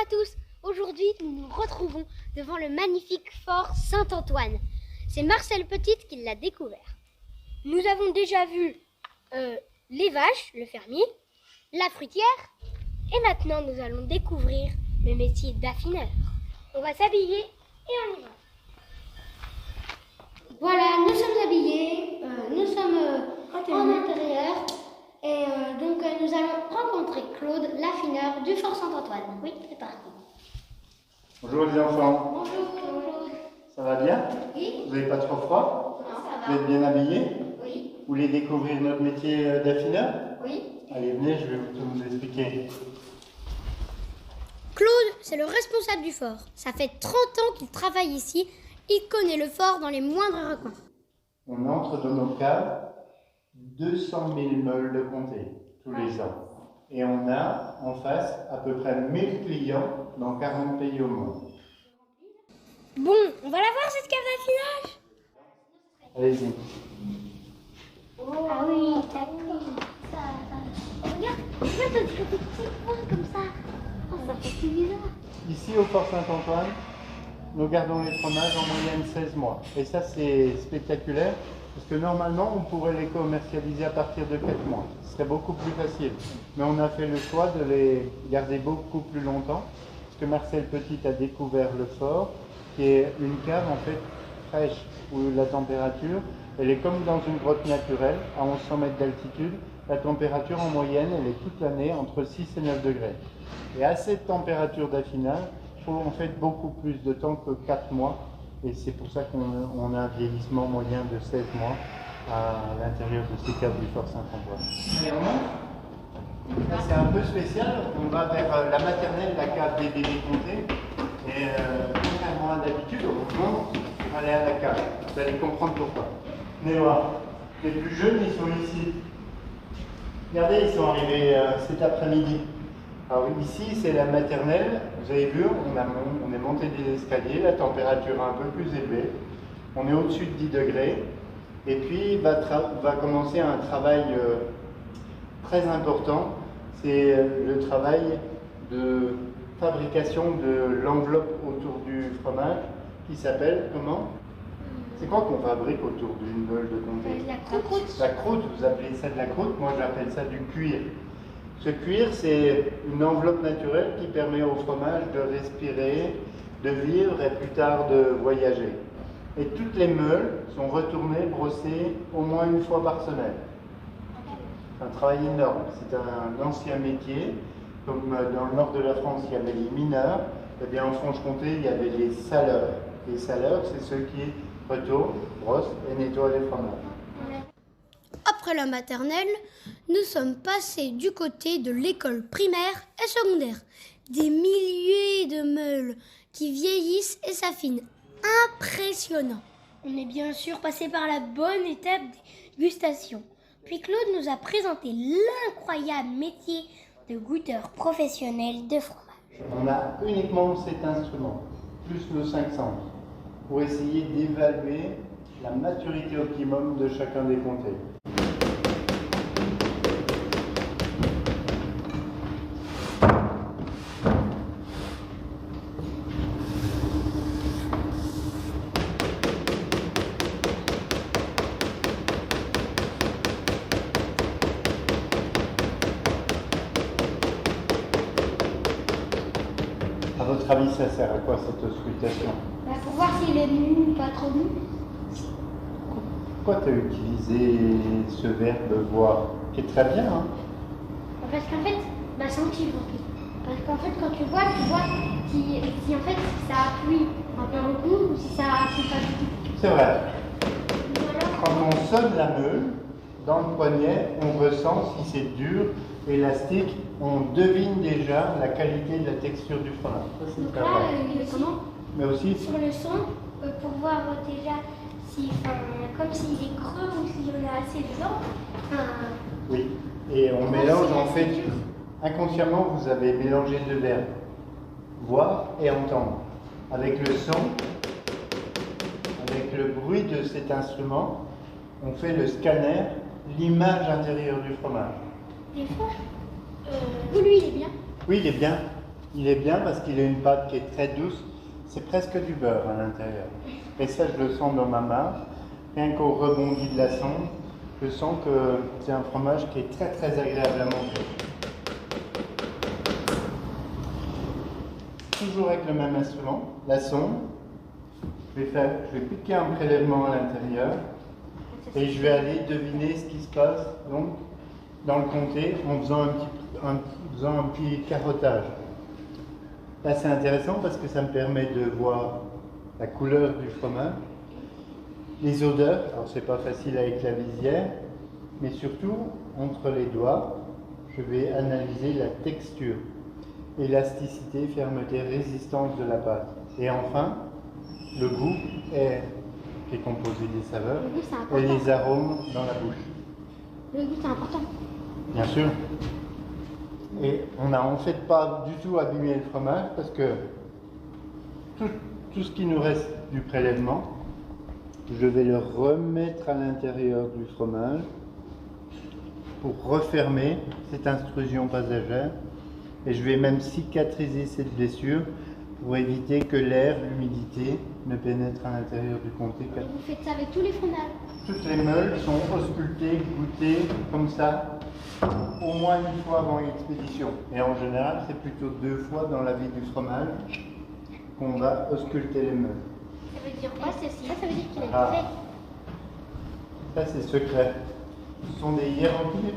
à tous. Aujourd'hui, nous nous retrouvons devant le magnifique fort Saint-Antoine. C'est Marcel Petite qui l'a découvert. Nous avons déjà vu les vaches, le fermier, la fruitière, et maintenant nous allons découvrir le métier d'affineur. On va s'habiller et on y va. Voilà, nous sommes habillés, nous sommes en intérieur et donc nous allons rencontrer Claude, l'affineur du fort Saint-Antoine. Oui, c'est parti. Bonjour les enfants. Bonjour. Bonjour. Ça va bien? Oui. Vous n'avez pas trop froid? Non, ça Vous va. êtes bien habillés? Oui. Vous voulez découvrir notre métier d'affineur? Oui. Allez, venez, je vais tout vous expliquer. Claude, c'est le responsable du fort. Ça fait 30 ans qu'il travaille ici. Il connaît le fort dans les moindres recoins. On entre dans nos caves 200 000 meules de comté tous les ans. Et on a en face à peu près 1000 clients dans 40 pays au monde. Bon, on va la voir cette cave d'affinage. Allez-y. Ah oui, ça. Regarde, on dirait des petits points comme ça. Oh, ça fait bizarre. Ici au Fort Saint-Antoine, nous gardons les fromages en moyenne 16 mois. Et ça c'est spectaculaire parce que normalement on pourrait les commercialiser à partir de 4 mois. Ce serait beaucoup plus facile. Mais on a fait le choix de les garder beaucoup plus longtemps parce que Marcel Petit a découvert le fort qui est une cave en fait fraîche où la température elle est comme dans une grotte naturelle à 1100 mètres d'altitude. La température en moyenne elle est toute l'année entre 6 et 9 degrés. Et à cette température d'affinage, il faut en fait beaucoup plus de temps que 4 mois. Et c'est pour ça qu'on a un vieillissement moyen de 16 mois à l'intérieur de ces caves du Fort Saint-Antoine. Et on monte. C'est un peu spécial. On va vers la maternelle, la cave des bébés comptés. Et contrairement à d'habitude, on monte pour aller à la cave. Vous allez comprendre pourquoi. Venez voir. Les plus jeunes, ils sont ici. Regardez, ils sont arrivés cet après-midi. Alors ici, c'est la maternelle. Vous avez vu, on est monté des escaliers, la température est un peu plus élevée. On est au-dessus de 10 degrés. Et puis, va commencer un travail très important. C'est le travail de fabrication de l'enveloppe autour du fromage qui s'appelle comment? C'est quoi qu'on fabrique autour d'une meule de comté? La croûte. La croûte, vous appelez ça de la croûte, moi j'appelle ça du cuir. Ce cuir, c'est une enveloppe naturelle qui permet au fromage de respirer, de vivre et plus tard de voyager. Et toutes les meules sont retournées, brossées au moins une fois par semaine. C'est un travail énorme, c'est un ancien métier. Comme dans le nord de la France, il y avait les mineurs, et bien en Franche-Comté, il y avait les saleurs. Les saleurs, c'est ceux qui retournent, brossent et nettoient les fromages. Après la maternelle, nous sommes passés du côté de l'école primaire et secondaire. Des milliers de meules qui vieillissent et s'affinent. Impressionnant. On est bien sûr passé par la bonne étape des gustations. Puis Claude nous a présenté l'incroyable métier de goûteur professionnel de fromage. On a uniquement cet instrument, plus nos 5 sens, pour essayer d'évaluer la maturité optimum de chacun des comtés. À votre avis, ça sert à quoi cette auscultation? Pour voir s'il est mou ou pas trop mou. Pourquoi tu as utilisé ce verbe voir, qui est très bien, hein? Parce qu'en fait, sentir en fait. Parce qu'en fait, quand tu vois si en fait ça appuie un peu beaucoup ou si ça appuie pas du tout. C'est vrai. Ou alors, Quand on sonne la meule, dans le poignet, on ressent si c'est dur, élastique, on devine déjà la qualité de la texture du fromage. Ça, c'est donc très là, vrai. comment Mais aussi, sur le son, pour voir déjà si, comme s'il est creux ou s'il y en a assez dedans. oui. Et on mélange en fait, inconsciemment, vous avez mélangé deux verbes, voir et entendre. Avec le son, avec le bruit de cet instrument, on fait le scanner, l'image intérieure du fromage. Des fois, lui il est bien. Oui, il est bien. Il est bien parce qu'il a une pâte qui est très douce. C'est presque du beurre à l'intérieur. Et ça, je le sens dans ma marge. Rien qu'au rebondi de la sonde, je sens que c'est un fromage qui est très très agréable à manger. Toujours avec le même instrument, la sonde. Je vais piquer un prélèvement à l'intérieur et je vais aller deviner ce qui se passe donc dans le comté en faisant un petit carottage. Là, c'est intéressant parce que ça me permet de voir la couleur du fromage, les odeurs. Alors, c'est pas facile avec la visière, mais surtout, entre les doigts, je vais analyser la texture, élasticité, fermeté, résistance de la pâte. Et enfin, le goût qui est composé des saveurs Le goût, c'est important. et les arômes dans la bouche. Le goût, c'est important. Bien sûr. Et on n'a en fait pas du tout abîmé le fromage parce que tout ce qui nous reste du prélèvement, je vais le remettre à l'intérieur du fromage pour refermer cette intrusion passagère. Et je vais même cicatriser cette blessure pour éviter que l'air, l'humidité ne pénètre à l'intérieur du comté. Et vous faites ça avec tous les fromages? Toutes les meules sont auscultées, goûtées comme ça, au moins une fois avant l'expédition. Et en général, c'est plutôt 2 fois dans la vie du fromage qu'on va ausculter les meules. Ça veut dire quoi ceci? Ça veut dire qu'il est Ah. fait. Ça, c'est secret. Ce sont des hiéroglyphes,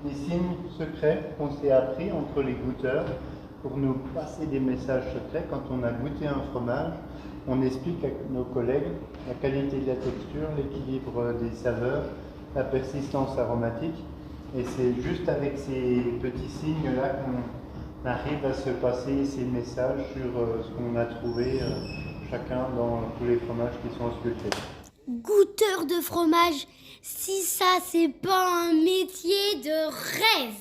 des signes secrets qu'on s'est appris entre les goûteurs pour nous passer des messages secrets. Quand on a goûté un fromage, on explique à nos collègues la qualité de la texture, l'équilibre des saveurs, la persistance aromatique. Et c'est juste avec ces petits signes-là qu'on arrive à se passer ces messages sur ce qu'on a trouvé chacun dans tous les fromages qui sont auscultés. Goûteur de fromage, si ça c'est pas un métier de rêve.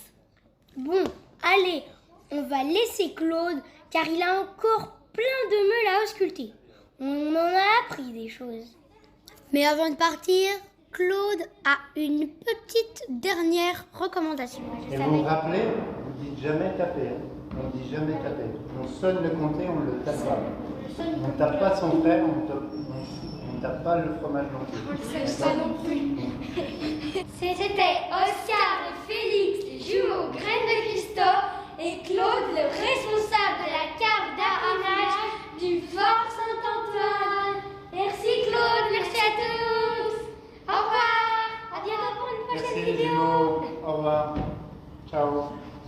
Bon, allez, on va laisser Claude car il a encore plein de meules à ausculter. On en a appris des choses. Mais avant de partir, Claude a une petite dernière recommandation. Et vous vous rappelez, vous dites jamais taper. On ne dit jamais taper. On sonne le comté, on ne le tape pas. On ne tape pas son frère, on ne tape pas le fromage non plus. Ça non plus. C'était Oscar et Félix, les jumeaux Graines de Christophe, et Claude, le responsable de la cave d'affinage du Fort Saint-Antoine. Merci Claude, merci à tous. Au revoir. À bientôt pour une prochaine Merci les vidéo. jumeaux. Au revoir. Ciao.